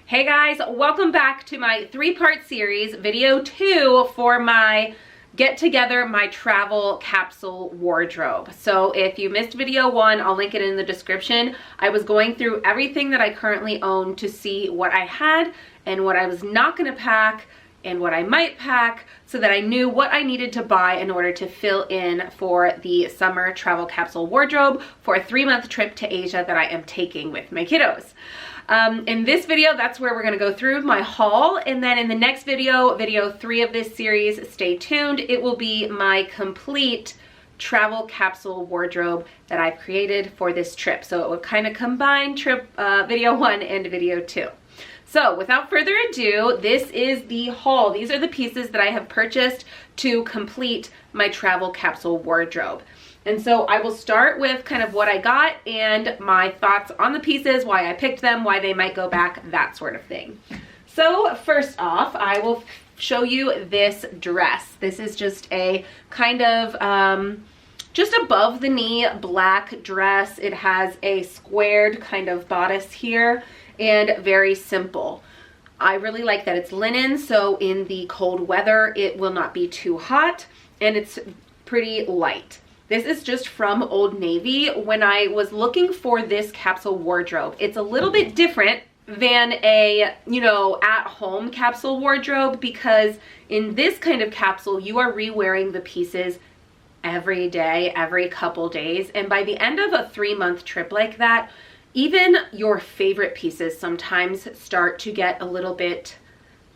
Hey guys, welcome back to my three-part series, video 2 for my get together my travel capsule wardrobe. So if you missed video 1, I'll link it in the description. I was going through everything that I currently own to see what I had and what I was not gonna pack and what I might pack so that I knew what I needed to buy in order to fill in for the summer travel capsule wardrobe for a 3-month trip to Asia that I am taking with my kiddos. In this video, that's where we're gonna go through my haul, and then in the next video, video 3 of this series, stay tuned, it will be my complete travel capsule wardrobe that I've created for this trip. So it will kind of combine video 1 and video 2. So without further ado, this is the haul. These are the pieces that I have purchased to complete my travel capsule wardrobe. And so I will start with kind of what I got and my thoughts on the pieces, why I picked them, why they might go back, that sort of thing. So first off, I will show you this dress. This is just a kind of just above the knee black dress. It has a squared kind of bodice here and very simple. I really like that it's linen, so in the cold weather, it will not be too hot, and it's pretty light. This is just from Old Navy. When I was looking for this capsule wardrobe, it's a little bit different than a, at-home capsule wardrobe, because in this kind of capsule, you are re-wearing the pieces every day, every couple days. And by the end of a 3-month trip like that, even your favorite pieces sometimes start to get a little bit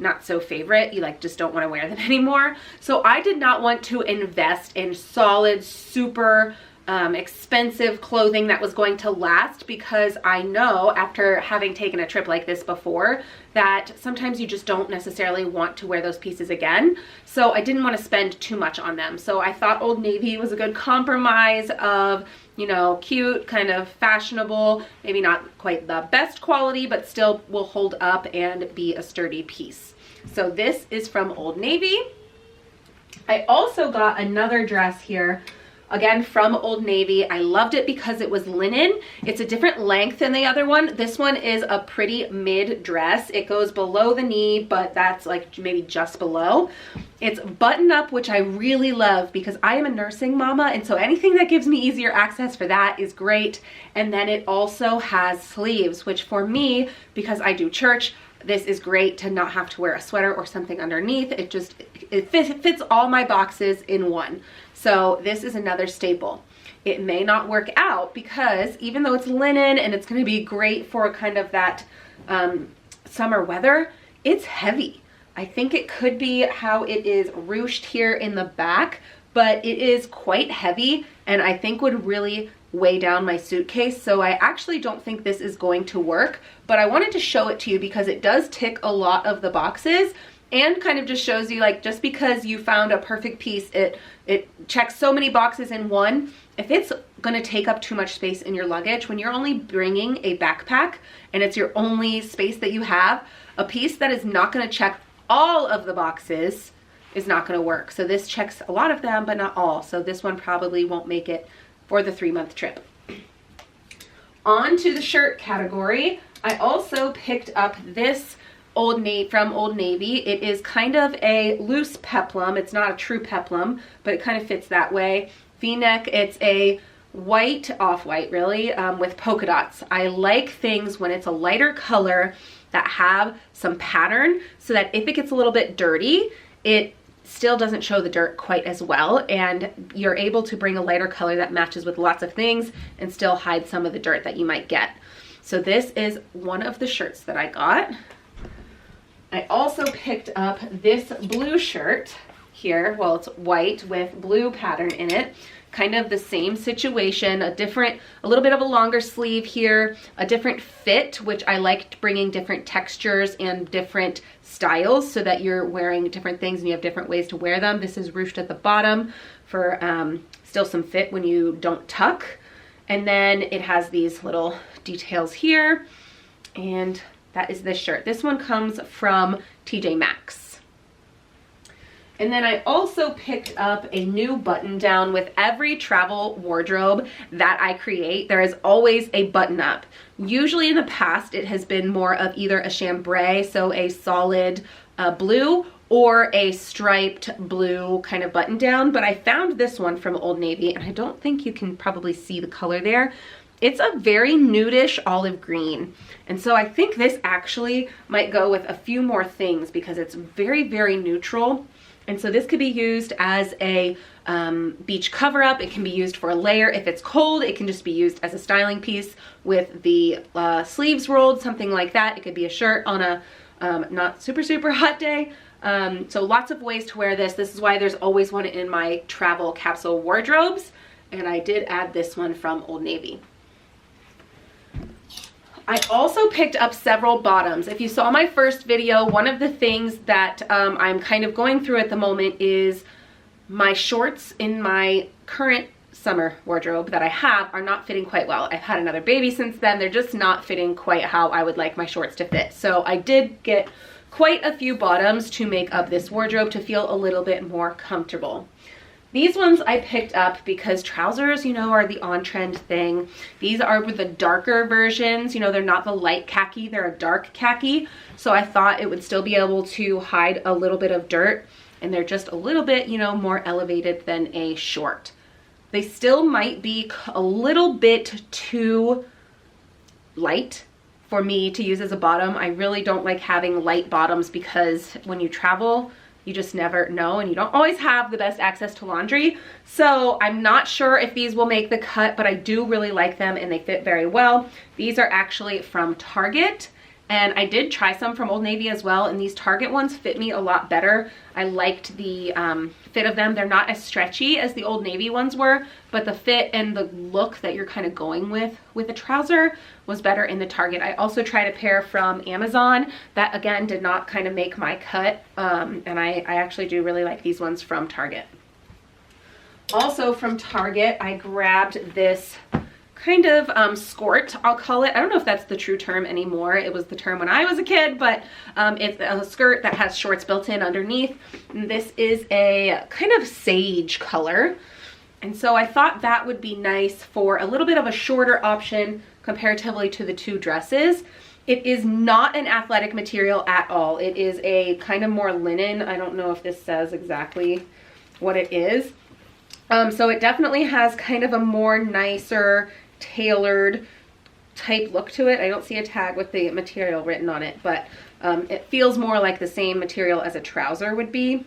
not so favorite. You just don't want to wear them anymore. So I did not want to invest in solid, super expensive clothing that was going to last, because I know after having taken a trip like this before that sometimes you just don't necessarily want to wear those pieces again. So I didn't want to spend too much on them. So I thought Old Navy was a good compromise of, cute, kind of fashionable, maybe not quite the best quality, but still will hold up and be a sturdy piece. So this is from Old Navy. I also got another dress here, again from Old Navy. I loved it because it was linen. It's a different length than the other one. This one is a pretty mid dress. It goes below the knee, but that's maybe just below. It's button up, which I really love because I am a nursing mama, and so anything that gives me easier access for that is great. And then it also has sleeves, which for me, because I do church, this is great to not have to wear a sweater or something underneath. It fits all my boxes in one. So this is another staple. It may not work out because even though it's linen and it's going to be great for kind of that summer weather, it's heavy. I think it could be how it is ruched here in the back, but it is quite heavy and I think would really weigh down my suitcase. So I actually don't think this is going to work, but I wanted to show it to you because it does tick a lot of the boxes and kind of just shows you, just because you found a perfect piece, it checks so many boxes in one. If it's gonna take up too much space in your luggage, when you're only bringing a backpack and it's your only space that you have, a piece that is not gonna check all of the boxes is not gonna work. So this checks a lot of them, but not all. So this one probably won't make it for the 3-month trip. On to the shirt category. I also picked up this from Old Navy. It is kind of a loose peplum. It's not a true peplum, but it kind of fits that way. V-neck. It's a white, off-white really, with polka dots. I like things when it's a lighter color that have some pattern so that if it gets a little bit dirty, it still doesn't show the dirt quite as well, and you're able to bring a lighter color that matches with lots of things and still hide some of the dirt that you might get. So this is one of the shirts that I got. I also picked up this blue shirt here. Well, it's white with blue pattern in it. Kind of the same situation, a little bit of a longer sleeve here, a different fit, which I liked bringing different textures and different styles so that you're wearing different things and you have different ways to wear them. This is ruched at the bottom for still some fit when you don't tuck. And then it has these little details here, and that is this shirt. This one comes from TJ Maxx. And then I also picked up a new button down. With every travel wardrobe that I create, there is always a button up. Usually in the past, it has been more of either a chambray, so a solid blue, or a striped blue kind of button down. But I found this one from Old Navy, and I don't think you can probably see the color there. It's a very nudish olive green. And so I think this actually might go with a few more things because it's very, very neutral. And so this could be used as a beach cover up. It can be used for a layer. If it's cold, it can just be used as a styling piece with the sleeves rolled, something like that. It could be a shirt on a not super, super hot day. So lots of ways to wear this. This is why there's always one in my travel capsule wardrobes. And I did add this one from Old Navy. I also picked up several bottoms. If you saw my first video, one of the things that I'm kind of going through at the moment is my shorts in my current summer wardrobe that I have are not fitting quite well. I've had another baby since then. They're just not fitting quite how I would like my shorts to fit. So I did get quite a few bottoms to make up this wardrobe to feel a little bit more comfortable. These ones I picked up because trousers, you know, are the on-trend thing. These are the darker versions. You know, they're not the light khaki, they're a dark khaki. So I thought it would still be able to hide a little bit of dirt, and they're just a little bit, you know, more elevated than a short. They still might be a little bit too light for me to use as a bottom. I really don't like having light bottoms because when you travel, you just never know, and you don't always have the best access to laundry. So I'm not sure if these will make the cut, but I do really like them and they fit very well. These are actually from Target, and I did try some from Old Navy as well, and these Target ones fit me a lot better. I liked the fit of them. They're not as stretchy as the Old Navy ones were, but the fit and the look that you're kind of going with a trouser was better in the Target. I also tried a pair from Amazon that again did not kind of make my cut, and I actually do really like these ones from Target. Also from Target, I grabbed this kind of skort, I'll call it. I don't know if that's the true term anymore. It was the term when I was a kid, but it's a skirt that has shorts built in underneath. And this is a kind of sage color. And so I thought that would be nice for a little bit of a shorter option comparatively to the two dresses. It is not an athletic material at all. It is a kind of more linen. I don't know if this says exactly what it is. So it definitely has kind of a more nicer, tailored type look to it. I don't see a tag with the material written on it, but it feels more like the same material as a trouser would be.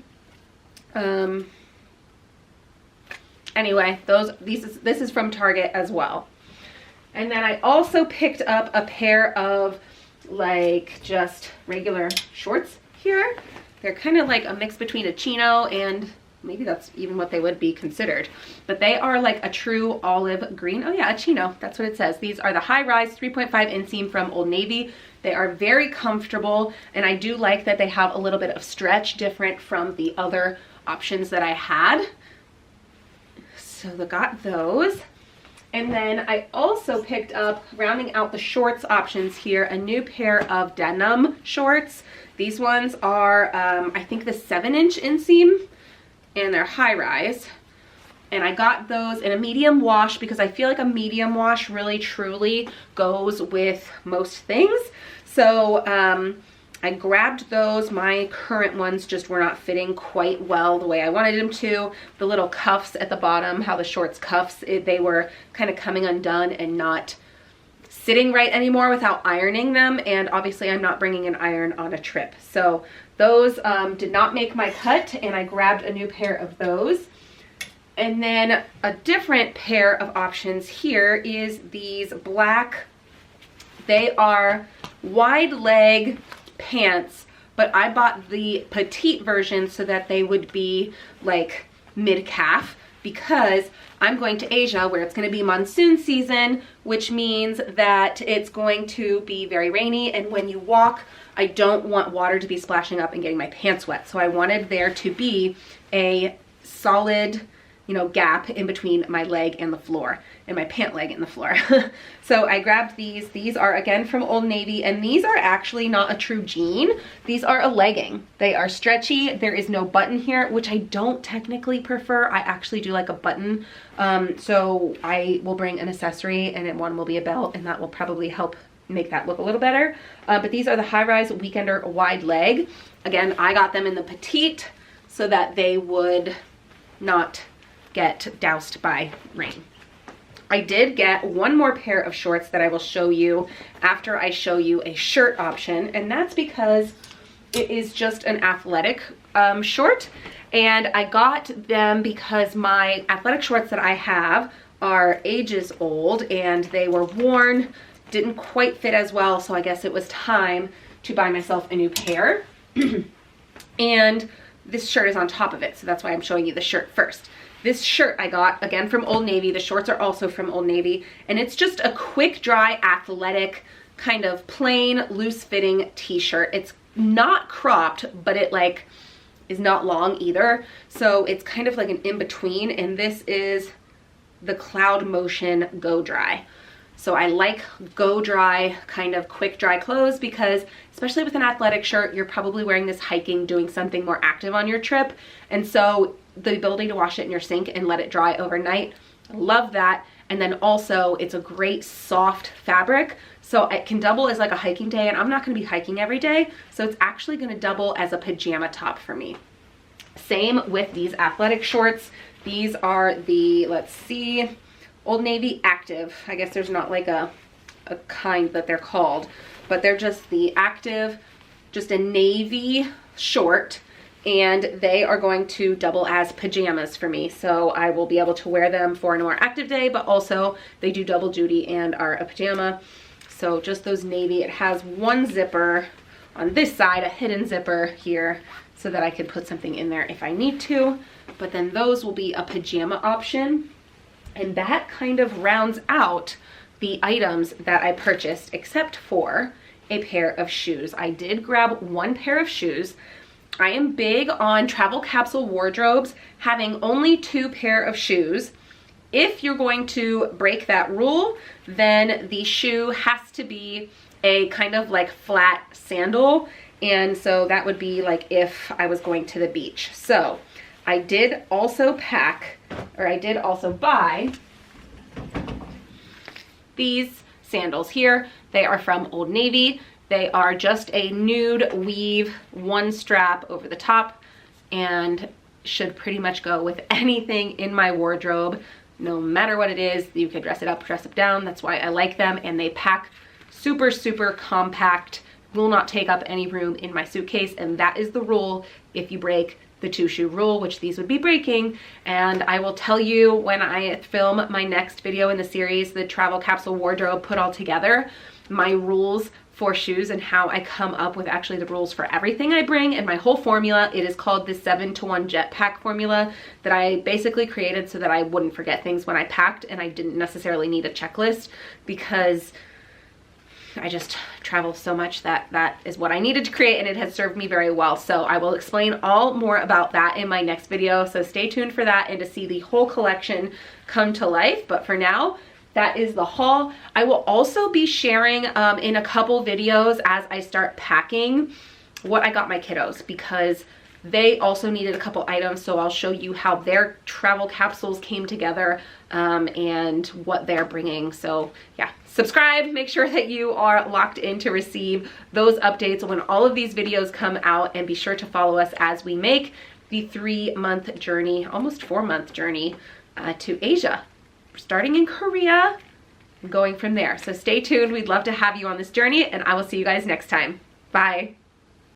Anyway, this is from Target as well. And then I also picked up a pair of like just regular shorts here. They're kind of like a mix between a chino and maybe that's even what they would be considered, but they are like a true olive green. Oh yeah, a chino, that's what it says. These are the high rise 3.5 inseam from Old Navy. They are very comfortable, and I do like that they have a little bit of stretch, different from the other options that I had. So I got those. And then I also picked up, rounding out the shorts options here, a new pair of denim shorts. These ones are, I think the 7-inch inseam, and they're high rise. And I got those in a medium wash because I feel like a medium wash really truly goes with most things. So I grabbed those. My current ones just were not fitting quite well the way I wanted them to. The little cuffs at the bottom, how the shorts cuffs, they were kind of coming undone and not sitting right anymore without ironing them. And obviously I'm not bringing an iron on a trip. So those did not make my cut, and I grabbed a new pair of those. And then a different pair of options here is these black, they are wide leg pants, but I bought the petite version so that they would be like mid-calf, because I'm going to Asia where it's going to be monsoon season, which means that it's going to be very rainy, and when you walk, I don't want water to be splashing up and getting my pants wet. So I wanted there to be a solid you know, gap in between my leg and the floor, and my pant leg and the floor. So I grabbed these. These are again from Old Navy, and these are actually not a true jean. These are a legging. They are stretchy. There is no button here, which I don't technically prefer. I actually do like a button. So I will bring an accessory, and one will be a belt, and that will probably help make that look a little better. But these are the high-rise weekender wide leg. Again, I got them in the petite so that they would not get doused by rain. I did get one more pair of shorts that I will show you after I show you a shirt option, and that's because it is just an athletic short, and I got them because my athletic shorts that I have are ages old and they were worn, didn't quite fit as well, so I guess it was time to buy myself a new pair. And this shirt is on top of it, so that's why I'm showing you the shirt first. This shirt I got, again, from Old Navy. The shorts are also from Old Navy. And it's just a quick dry, athletic, kind of plain, loose-fitting t-shirt. It's not cropped, but it, like, is not long either. So it's kind of like an in-between. And this is the Cloud Motion Go Dry. So I like go dry, kind of quick dry clothes because, especially with an athletic shirt, you're probably wearing this hiking, doing something more active on your trip. And so the ability to wash it in your sink and let it dry overnight, I love that. And then also it's a great soft fabric, so it can double as like a hiking day, and I'm not going to be hiking every day, so it's actually going to double as a pajama top for me. Same with these athletic shorts. These are the, let's see, Old Navy Active. I guess there's not like a kind that they're called, but they're just the Active, just a navy short, and they are going to double as pajamas for me. So I will be able to wear them for a more active day, but also they do double duty and are a pajama. So just those navy. It has one zipper on this side, a hidden zipper here, so that I could put something in there if I need to. But then those will be a pajama option. And that kind of rounds out the items that I purchased, except for a pair of shoes. I did grab one pair of shoes. I am big on travel capsule wardrobes having only 2 pair of shoes. If you're going to break that rule, then the shoe has to be a kind of like flat sandal. And so that would be like if I was going to the beach. So I did also buy these sandals here. They are from Old Navy. They are just a nude weave, one strap over the top, and should pretty much go with anything in my wardrobe. No matter what it is, you could dress it up, dress it down. That's why I like them, and they pack super, super compact, will not take up any room in my suitcase, and that is the rule if you break the 2-shoe rule, which these would be breaking. And I will tell you when I film my next video in the series, the travel capsule wardrobe put all together, my rules for shoes and how I come up with actually the rules for everything I bring and my whole formula. It is called the 7-to-1 jetpack formula that I basically created so that I wouldn't forget things when I packed, and I didn't necessarily need a checklist because I just travel so much that is what I needed to create, and it has served me very well. So I will explain all more about that in my next video. So stay tuned for that and to see the whole collection come to life. But for now, that is the haul. I will also be sharing in a couple videos as I start packing what I got my kiddos, because they also needed a couple items. So I'll show you how their travel capsules came together and what they're bringing. So yeah, subscribe, make sure that you are locked in to receive those updates when all of these videos come out, and be sure to follow us as we make the 3-month journey, almost 4-month journey to Asia. We're starting in Korea and going from there. So stay tuned. We'd love to have you on this journey, and I will see you guys next time. Bye.